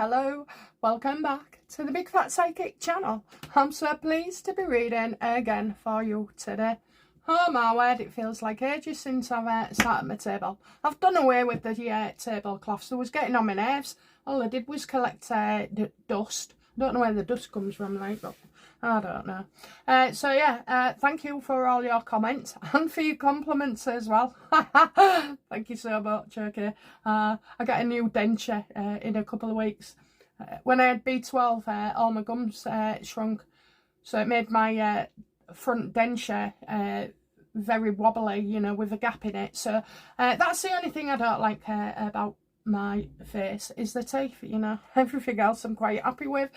hello, welcome back to the Bigfatpsychic channel. I'm so pleased to be reading again for you today. Oh my word, it feels like ages since I've sat at my table. I've done away with the tablecloths. They was getting on my nerves. All I did was collect dust. I don't know where the dust comes from, like, but I don't know. Thank you for all your comments and for your compliments as well. Thank you so much. Okay, I got a new denture in a couple of weeks. When I had B12, all my gums shrunk, so it made my front denture very wobbly, you know, with a gap in it. So that's the only thing I don't like about my face is the teeth, you know. Everything else I'm quite happy with.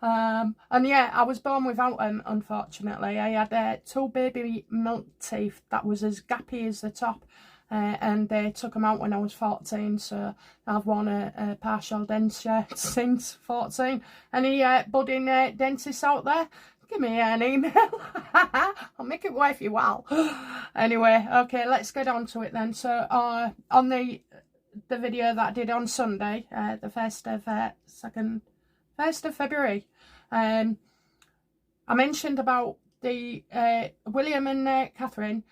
And yeah, I was born without them, unfortunately. I had 2 baby milk teeth that was as gappy as the top, and they took them out when I was 14, so I've worn a partial denture since 14. Any budding dentists out there, give me an email. I'll make it worth your while. Anyway, okay, let's get on to it then. So on the video that I did on Sunday, the 1st of February, I mentioned about the William and Catherine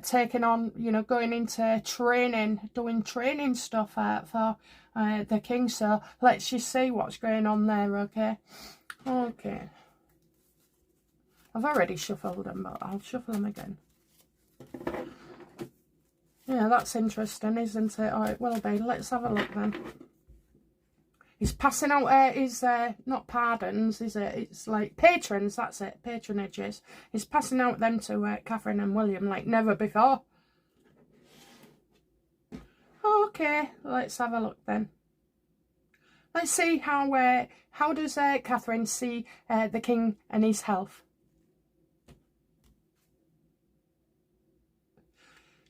taking on, you know, going into training, doing training stuff for the king. So let's just see what's going on there. Okay, I've already shuffled them, but I'll shuffle them again. Yeah, that's interesting, isn't it? Oh, it will be. Let's have a look then. He's passing out his, not pardons, is it? It's like patrons, that's it, patronages. He's passing out them to Catherine and William like never before. Okay, let's have a look then. Let's see how does Catherine see the king and his health.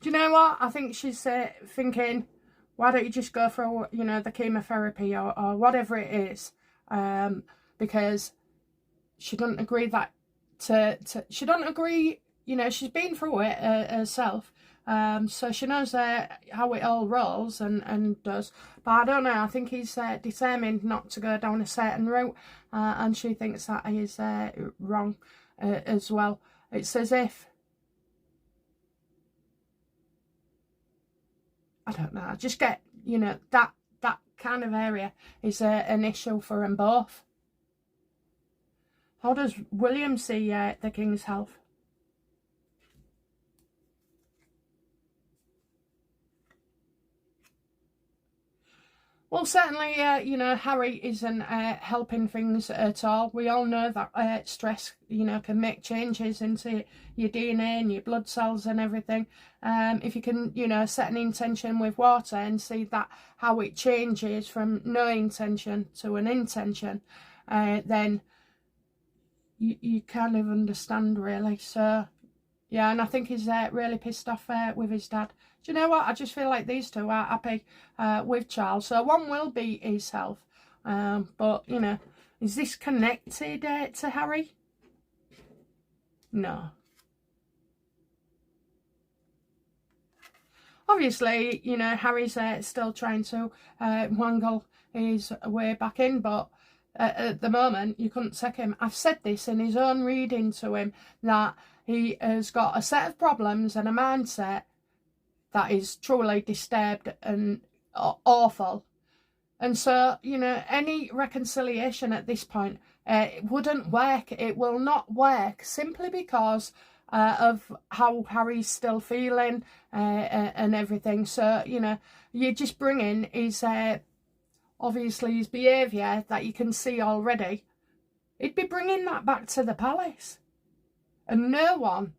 Do you know what? I think she's thinking, why don't you just go for, you know, the chemotherapy or whatever it is, because she doesn't agree that she doesn't agree, you know, she's been through it herself, so she knows how it all rolls and does. But I don't know, I think he's determined not to go down a certain route, and she thinks that is wrong as well. It's as if, I don't know, I just get, you know, that kind of area is an issue for them both. How does William see the king's health? Well, certainly, you know, Harry isn't helping things at all. We all know that stress, you know, can make changes into your DNA and your blood cells and everything. If you can, you know, set an intention with water and see that how it changes from no intention to an intention, then you kind of understand, really. So, yeah, and I think he's really pissed off with his dad. Do you know what? I just feel like these two are happy with Charles. So one will be his health. But, you know, is this connected to Harry? No. Obviously, you know, Harry's still trying to wangle his way back in, but at the moment, you couldn't take him. I've said this in his own reading to him, that he has got a set of problems and a mindset that is truly disturbed and awful. And so, you know, any reconciliation at this point, it wouldn't work. It will not work simply because of how Harry's still feeling and everything. So, you know, you're just bringing his, obviously his behaviour that you can see already. He'd be bringing that back to the palace. And no one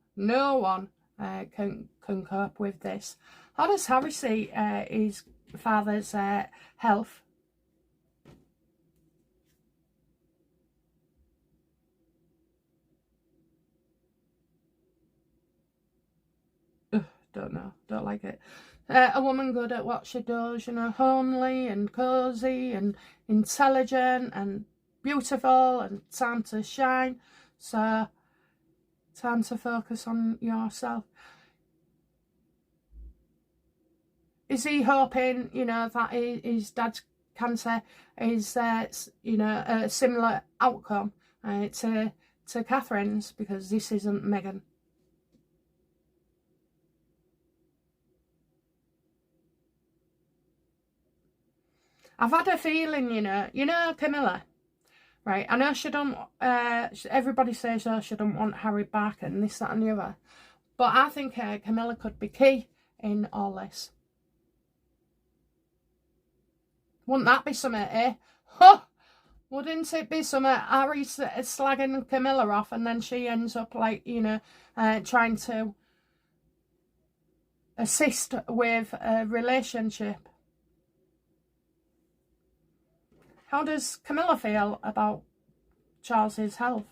can cope with this. How does Harry see his father's health? Ugh, don't know, don't like it. A woman good at what she does, you know, homely and cosy and intelligent and beautiful and time to shine. So, time to focus on yourself. Is he hoping, you know, that his dad's cancer is, you know, a similar outcome to Catherine's, because this isn't Meghan. I've had a feeling, you know Camilla, right? I know she don't, everybody says, oh, she don't want Harry back and this, that and the other. But I think Camilla could be key in all this. Wouldn't that be something, eh? Huh! Wouldn't it be something? Harry slagging Camilla off and then she ends up, like, you know, trying to assist with a relationship. How does Camilla feel about Charles's health?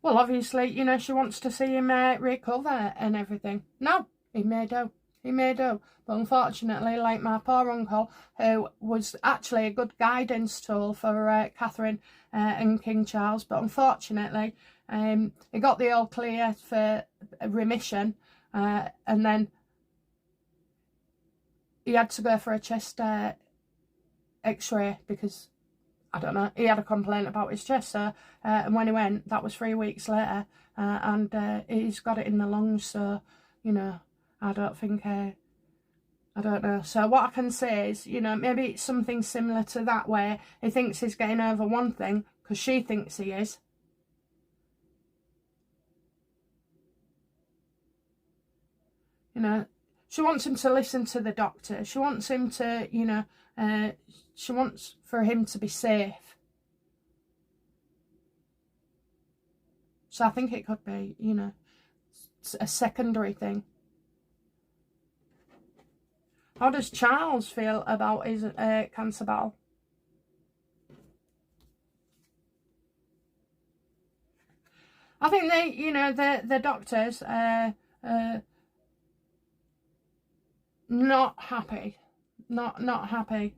Well, obviously, you know, she wants to see him recover and everything. No, he may do. He may do. But unfortunately, like my poor uncle, who was actually a good guidance tool for Catherine and King Charles, but unfortunately, he got the all clear for remission, and then he had to go for a chest x-ray because, I don't know, he had a complaint about his chest. So, and when he went, that was 3 weeks later, and he's got it in the lungs. So, you know, I don't think, I don't know. So what I can say is, you know, maybe it's something similar to that, where he thinks he's getting over one thing because she thinks he is. You know, she wants him to listen to the doctor. She wants him to, you know, she wants for him to be safe. So I think it could be, you know, a secondary thing. How does Charles feel about his cancer battle? I think they, you know, the doctors not happy, not happy.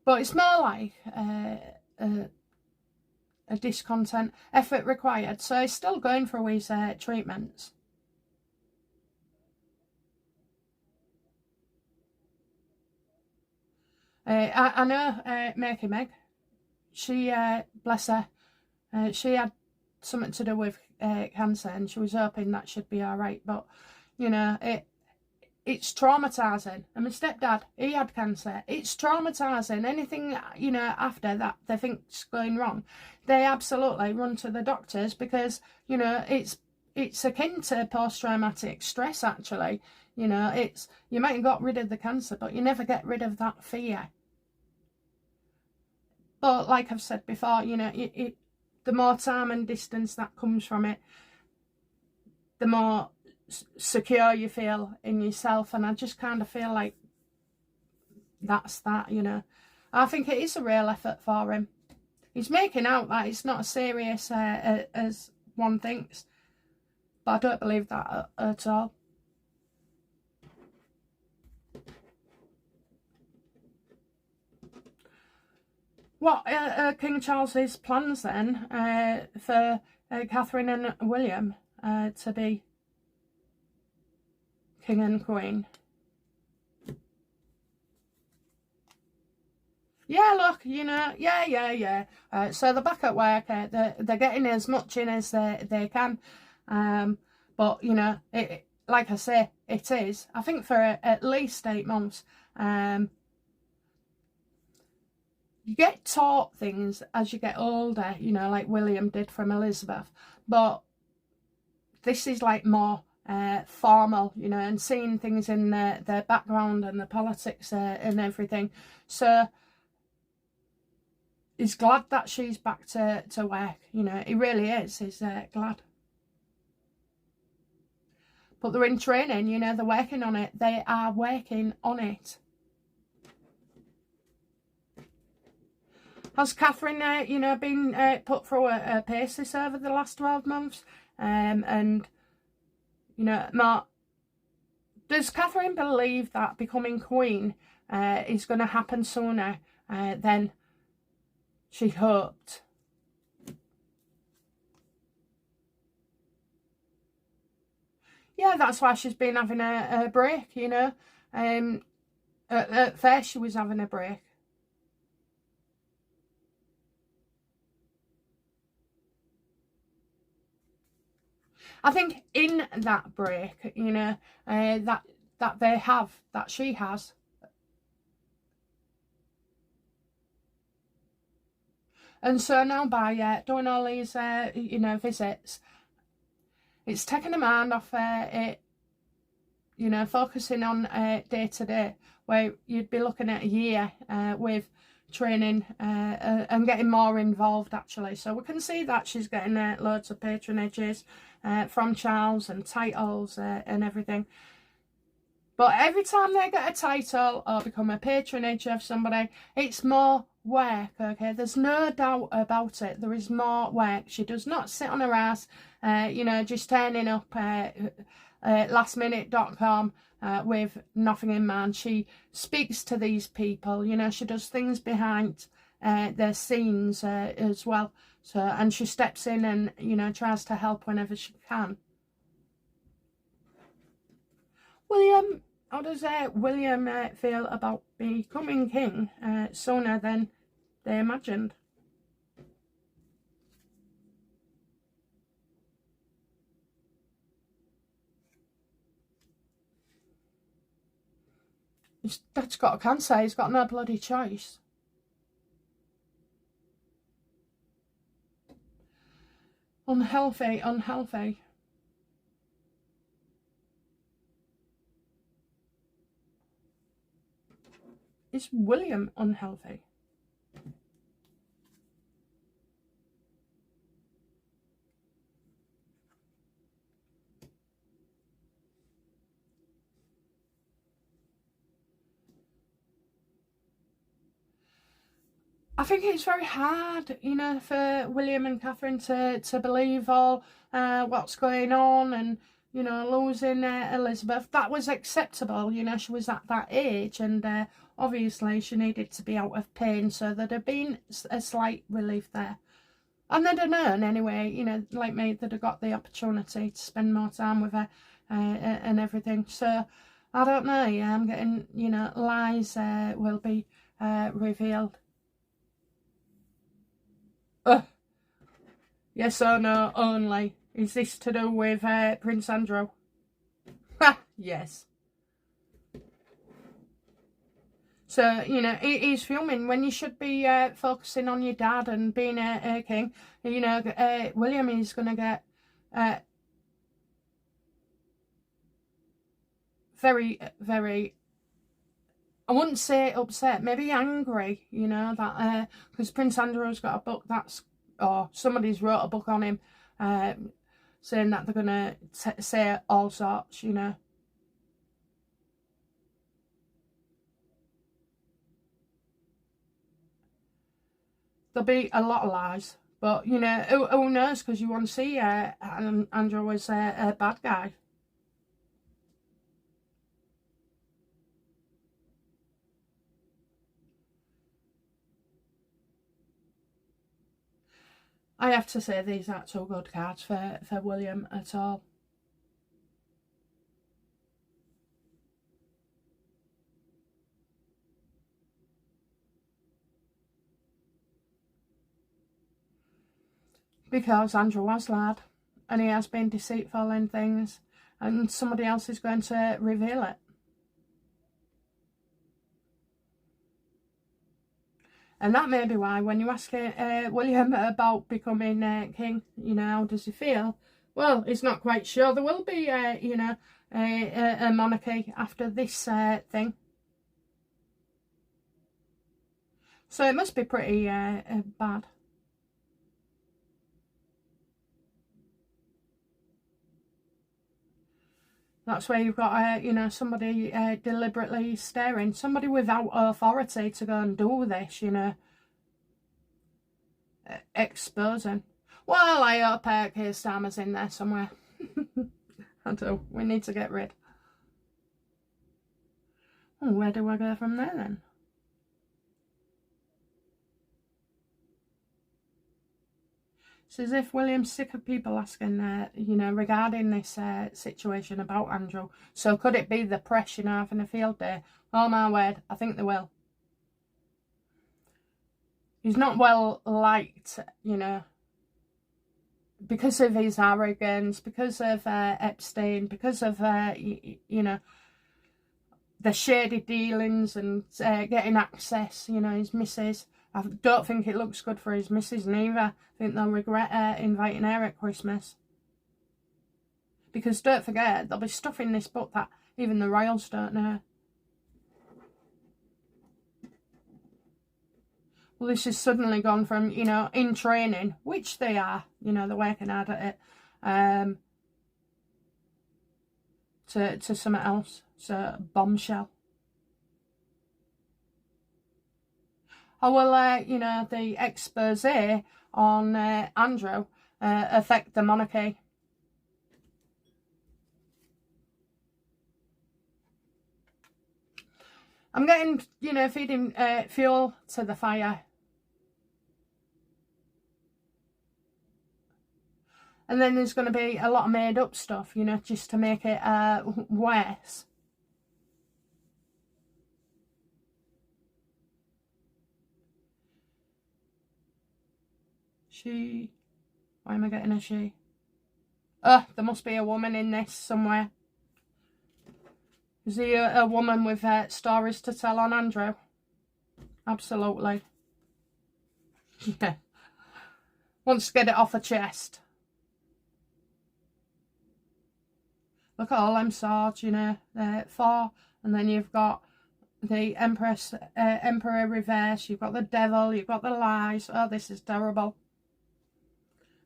But it's more like a discontent, effort required. So he's still going through his treatments. I know Meg, she, bless her, she had something to do with cancer, and she was hoping that she'd be all right. But, you know, it's traumatising. And my stepdad, he had cancer. It's traumatising. Anything, you know, after that they think's going wrong, they absolutely run to the doctors, because, you know, it's akin to post-traumatic stress, actually. You know, it's, you might have got rid of the cancer, but you never get rid of that fear. But like I've said before, you know, the more time and distance that comes from it, the more secure you feel in yourself. And I just kind of feel like that's that, you know. I think it is a real effort for him. He's making out that it's not as serious as one thinks, but I don't believe that at all. What are King Charles's plans then for Catherine and William to be king and queen? Yeah, look, you know, yeah. So they're back at work. They're getting as much in as they can. But, you know, like I say, it is, I think, for at least 8 months. You get taught things as you get older, you know, like William did from Elizabeth. But this is like more formal, you know, and seeing things in their background and the politics and everything. So he's glad that she's back to work, you know, he really is. He's glad. But they're in training, you know, they're working on it. They are working on it. Has Catherine, you know, been put through a paces over the last 12 months? And, you know, Mark, does Catherine believe that becoming queen is going to happen sooner than she hoped? yeah, that's why she's been having a break, you know. At first she was having a break. I think in that break, you know, that she has. And so now by doing all these, you know, visits, it's taken a mind off it, you know, focusing on day to day, where you'd be looking at a year with training and getting more involved, actually. So we can see that she's getting loads of patronages from Charles and titles and everything. But every time they get a title or become a patronage of somebody, it's more work, okay? There's no doubt about it. There is more work. She does not sit on her ass, you know, just turning up lastminute.com with nothing in mind. She speaks to these people, you know, she does things behind their scenes as well. So, and she steps in and, you know, tries to help whenever she can. William, how does William feel about becoming king sooner than they imagined? His dad's got cancer, he's got no bloody choice. Unhealthy, unhealthy. Is William unhealthy? I think it's very hard, you know, for William and Catherine to believe all what's going on, and, you know, losing Elizabeth. That was acceptable, you know, she was at that age, and obviously she needed to be out of pain, so there'd have been a slight relief there. And they'd have known anyway, you know, like me, they'd have got the opportunity to spend more time with her and everything. So, I don't know, yeah, I'm getting, you know, lies will be revealed. Yes or no only. Is this to do with Prince Andrew? Ha! Yes. So, you know, he's filming when you should be focusing on your dad and being a king. You know, William is going to get very, very, I wouldn't say upset, maybe angry, you know, that because Prince Andrew's got a book that's, or somebody's wrote a book on him saying that they're going to say all sorts, you know. There'll be a lot of lies, but, you know, who knows, because you want to see Andrew as a bad guy. I have to say these aren't so good cards for William at all. Because Andrew was lad, and he has been deceitful in things, and somebody else is going to reveal it. And that may be why when you ask William about becoming king, you know, how does he feel? Well, he's not quite sure. There will be, you know, a monarchy after this thing. So it must be pretty bad. That's where you've got, you know, somebody deliberately staring. Somebody without authority to go and do this, you know. Exposing. Well, I hope Keir Starmer's in there somewhere. I do. We need to get rid. Oh, where do I go from there then? It's as if William's sick of people asking, you know, regarding this situation about Andrew. So could it be the press, you know, having a field day? Oh my word, I think they will. He's not well liked, you know, because of his arrogance, because of Epstein, because of, you know, the shady dealings and getting access, you know, his missus. I don't think it looks good for his missus neither. I think they'll regret inviting her at Christmas. Because don't forget, there'll be stuff in this book that even the royals don't know. Well, this has suddenly gone from, you know, in training, which they are, you know, they're working hard at it, to something else. So, bombshell. Oh, well, you know, the expose on Andrew affect the monarchy. I'm getting, you know, feeding fuel to the fire. And then there's going to be a lot of made up stuff, you know, just to make it worse. She. Why am I getting a she? Oh, there must be a woman in this somewhere. Is he a woman with stories to tell on Andrew? Absolutely. Yeah. Wants to get it off her chest. Look at all them swords, you know, 4. And then you've got the Emperor reverse. You've got the devil. You've got the lies. Oh, this is terrible.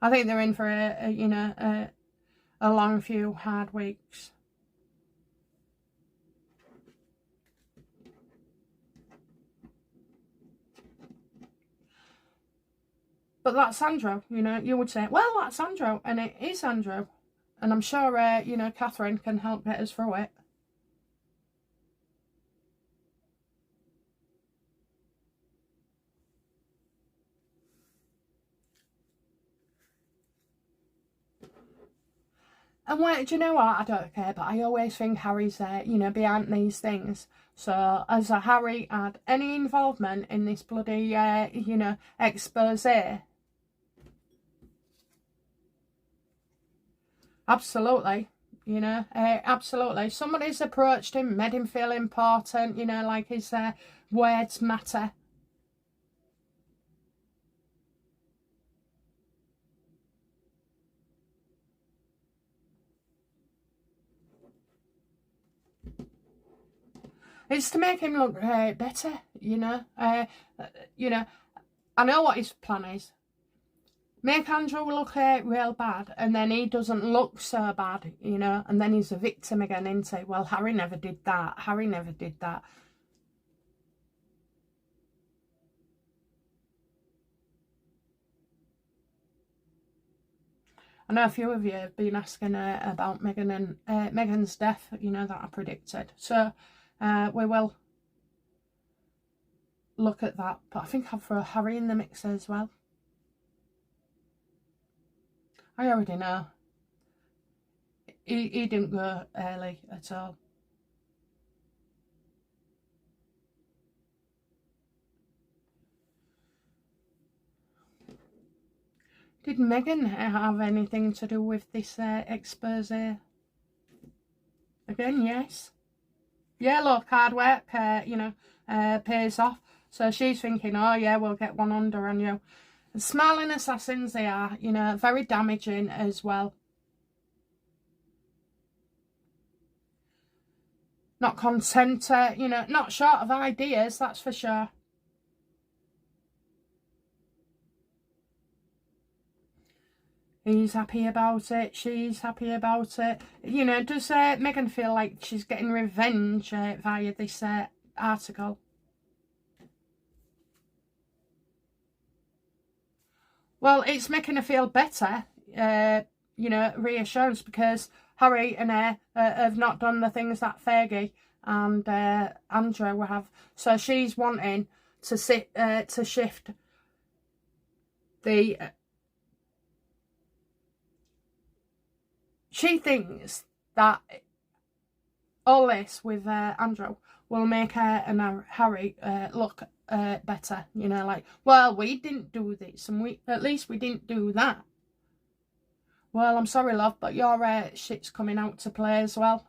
I think they're in for you know, a long few hard weeks. But that's Andrew, you know, you would say, well, that's Andrew, and it is Andrew. And I'm sure, you know, Catherine can help get us through it. And wait, do you know what? I don't care, but I always think Harry's, you know, behind these things. So, as Harry had any involvement in this bloody, you know, expose, absolutely, you know, absolutely. Somebody's approached him, made him feel important, you know, like his words matter. It's to make him look better, you know. You know, I know what his plan is. Make Andrew look real bad, and then he doesn't look so bad, you know, and then he's a victim again, isn't he? Well, Harry never did that. Harry never did that. I know a few of you have been asking about Meghan and Meghan's death, you know, that I predicted. So we will look at that. But I think I'll throw Harry in the mix as well. I already know. He didn't go early at all. Did Meghan have anything to do with this expose? Again, yes. Yeah, look, hard work, you know, pays off. So she's thinking, oh yeah, we'll get one under on you. And smiling assassins they are, you know, very damaging as well. Not content, you know, not short of ideas, that's for sure. He's happy about it. She's happy about it. You know, does Meghan feel like she's getting revenge via this article? Well, it's making her feel better, you know, reassurance, because Harry and her have not done the things that Fergie and Andrew have. So she's wanting to shift the she thinks that all this with Andrew will make her and Harry look better. You know, like, well, we didn't do this, and at least we didn't do that. Well, I'm sorry, love, but your shit's coming out to play as well.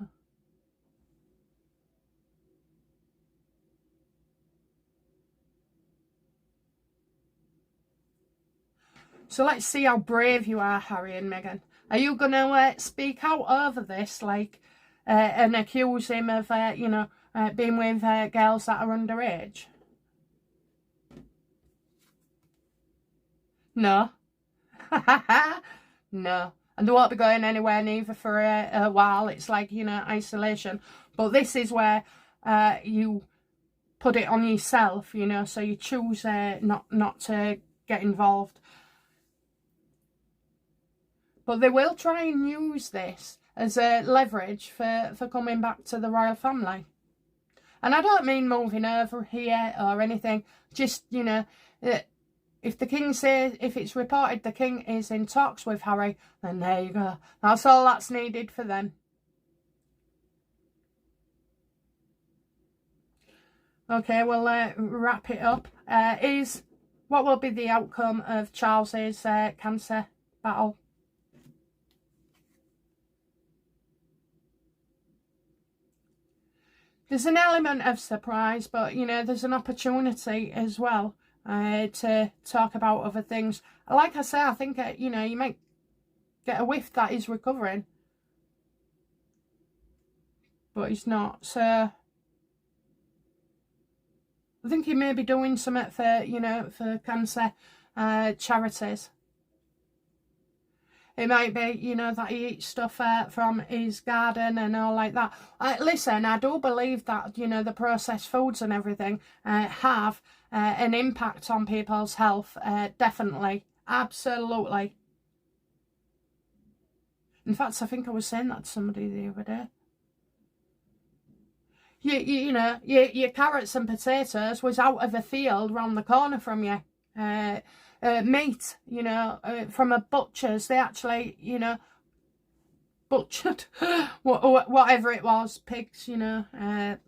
So let's see how brave you are, Harry and Meghan. Are you going to speak out over this, like, and accuse him of, you know, being with girls that are underage? No. No. And they won't be going anywhere neither for a while. It's like, you know, isolation. But this is where you put it on yourself, you know, so you choose not to get involved. But they will try and use this as a leverage for coming back to the royal family. And I don't mean moving over here or anything. Just, you know, if the king says, if it's reported the king is in talks with Harry, then there you go. That's all that's needed for them. Okay, we'll wrap it up. What will be the outcome of Charles's cancer battle? There's an element of surprise, but, you know, there's an opportunity as well to talk about other things. Like I say, I think, you know, you might get a whiff that he's recovering. But he's not. So I think he may be doing something for, you know, for cancer charities. It might be, you know, that he eats stuff from his garden and all like that. Listen, I do believe that, you know, the processed foods and everything have an impact on people's health. Definitely. Absolutely. In fact, I think I was saying that to somebody the other day. You know, your carrots and potatoes was out of a field round the corner from you. Meat, you know, from a butcher's. They actually, you know, butchered whatever it was, pigs, you know. I'm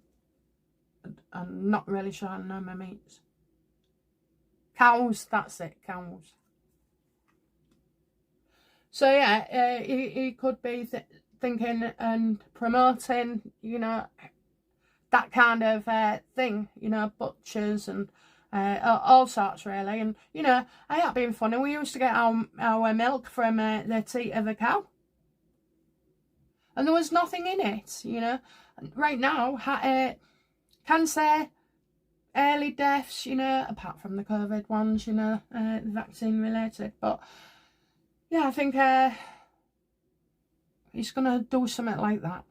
not really sure I know my meats. Cows, that's it, cows. So yeah, he could be thinking and promoting, you know, that kind of thing, you know, butchers and all sorts really. And, you know, I ain't being funny, we used to get our milk from the teat of a cow. And there was nothing in it, you know. Right now, cancer, early deaths, you know, apart from the COVID ones, you know, vaccine related. But, yeah, I think he's going to do something like that.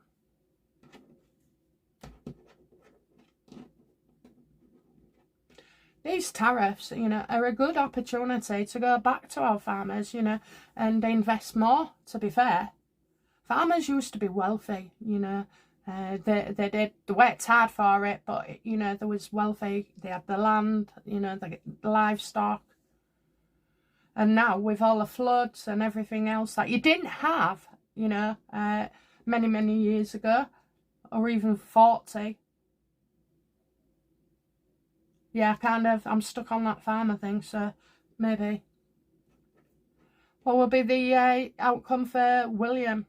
These tariffs, you know, are a good opportunity to go back to our farmers, you know, and invest more, to be fair. Farmers used to be wealthy, you know. They worked hard for it, but, you know, there was wealthy. They had the land, you know, the livestock. And now, with all the floods and everything else that you didn't have, you know, many, many years ago, or even 40, yeah, I'm stuck on that farmer thing, so maybe. What will be the outcome for William?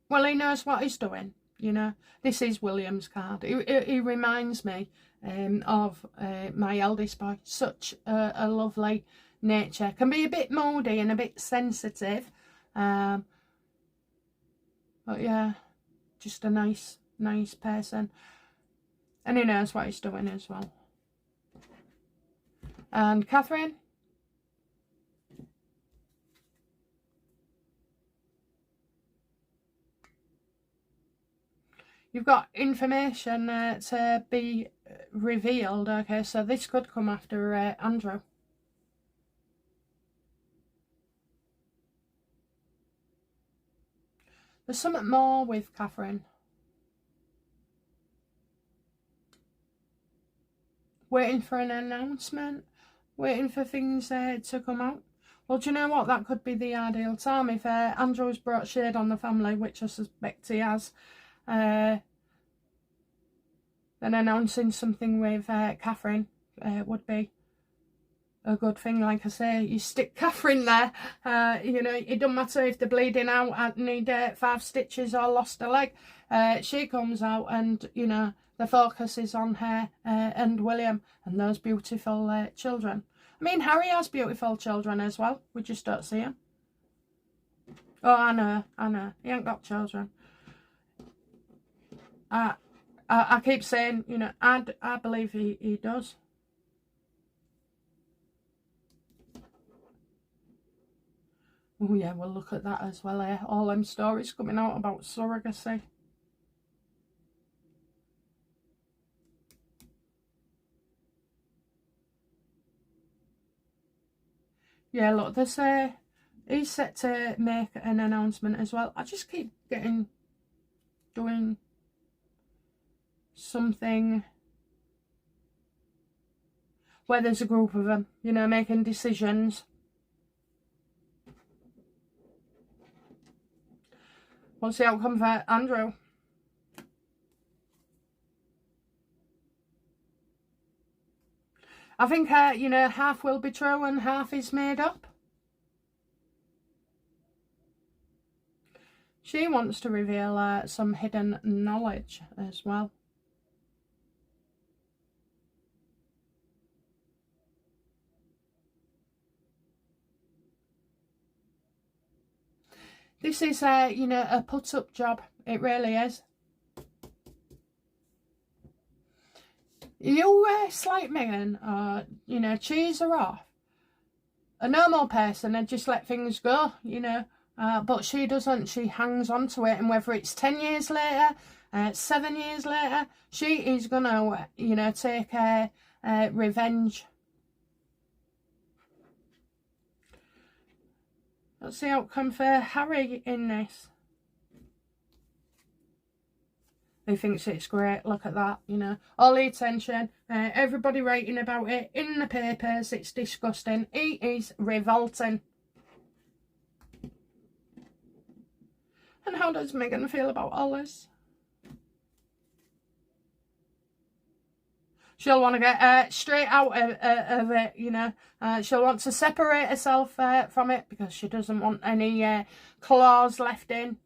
Well, he knows what he's doing, you know. This is William's card. He reminds me of my eldest boy. Such a lovely nature. Can be a bit moody and a bit sensitive. But yeah, just a nice person. And he knows what he's doing as well. And Catherine? You've got information to be revealed. Okay, so this could come after Andrew. There's something more with Catherine. Waiting for an announcement. Waiting for things to come out. Well, do you know what? That could be the ideal time. If Andrew's brought shade on the family, which I suspect he has, then announcing something with Catherine would be a good thing. Like I say, you stick Catherine there, you know, it doesn't matter if they're bleeding out and need 5 stitches or lost a leg. She comes out and, you know, the focus is on her and William and those beautiful children. I mean, Harry has beautiful children as well. We just don't see them. Oh, I know. He ain't got children. I keep saying, you know, I believe he does. Oh yeah, we'll look at that as well. All them stories coming out about surrogacy. Yeah, look, there's he's set to make an announcement as well. I just keep doing something where there's a group of them, you know, making decisions. What's the outcome for Andrew? I think, you know, half will be true and half is made up. She wants to reveal some hidden knowledge as well. This is, you know, a put-up job. It really is. You slight Meghan, you know, cheese her off. A normal person would just let things go, you know. But she doesn't. She hangs on to it. And whether it's 10 years later, 7 years later, she is going to, you know, take revenge. What's the outcome for Harry in this? He thinks it's great. Look at that, you know. All the attention. Everybody writing about it in the papers. It's disgusting. He is revolting. And how does Meghan feel about all this? She'll want to get straight out of it, you know. She'll want to separate herself from it because she doesn't want any claws left in.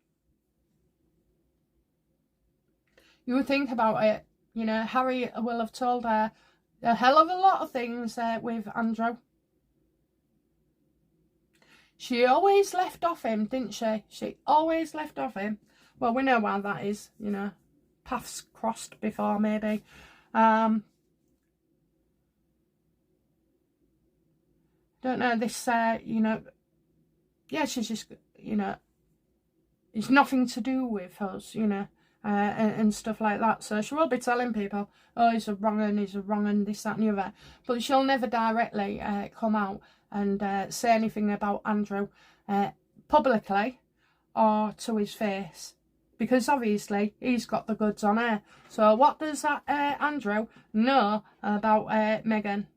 You would think about it, you know, Harry will have told her a hell of a lot of things with Andrew. She always left off him, didn't she? She always left off him. Well, we know why that is, you know. Paths crossed before, maybe. Don't know, this, you know, yeah, she's just, you know, it's nothing to do with us, you know, and stuff like that. So she will be telling people, oh, he's a wrong un, this, that and the other. But she'll never directly come out and say anything about Andrew publicly or to his face. Because obviously he's got the goods on her. So what does that Andrew know about Meghan?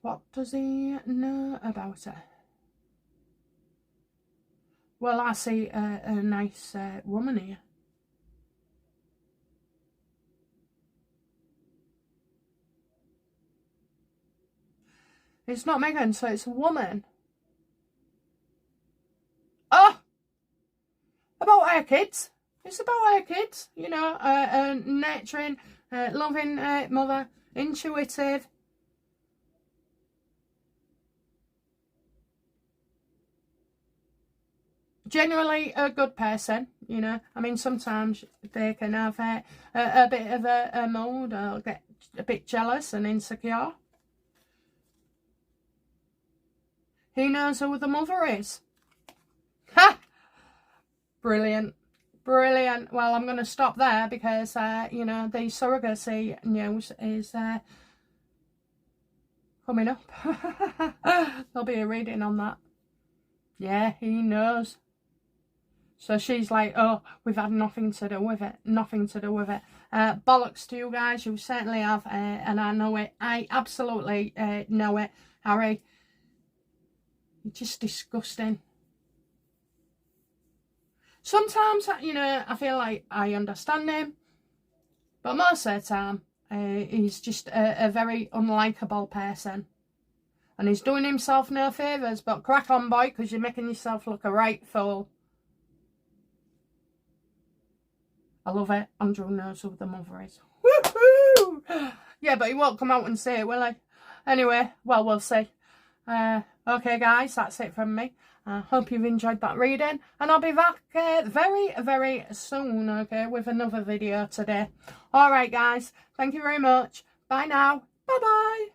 What does he know about her? Well, I see a nice woman here. It's not Meghan, so it's a woman. Oh! About her kids. It's about her kids, you know, nurturing, loving mother, intuitive. Generally a good person, you know. I mean, sometimes they can have a bit of a mood or get a bit jealous and insecure. He knows who the mother is. Ha! Brilliant. Brilliant. Well, I'm going to stop there because, you know, the surrogacy news is coming up. There'll be a reading on that. Yeah, he knows. So she's like, oh, we've had nothing to do with it. Nothing to do with it. Bollocks to you guys. You certainly have. And I know it. I absolutely know it. Harry, you're just disgusting. Sometimes, you know, I feel like I understand him. But most of the time, he's just a very unlikable person. And he's doing himself no favours. But crack on, boy, because you're making yourself look a right fool. I love it. Andrew knows who the mother is. Woohoo! Yeah, but he won't come out and say it, will he? Anyway, well, we'll see. Okay, guys, that's it from me. I hope you've enjoyed that reading. And I'll be back very, very soon, okay, with another video today. Alright, guys. Thank you very much. Bye now. Bye-bye.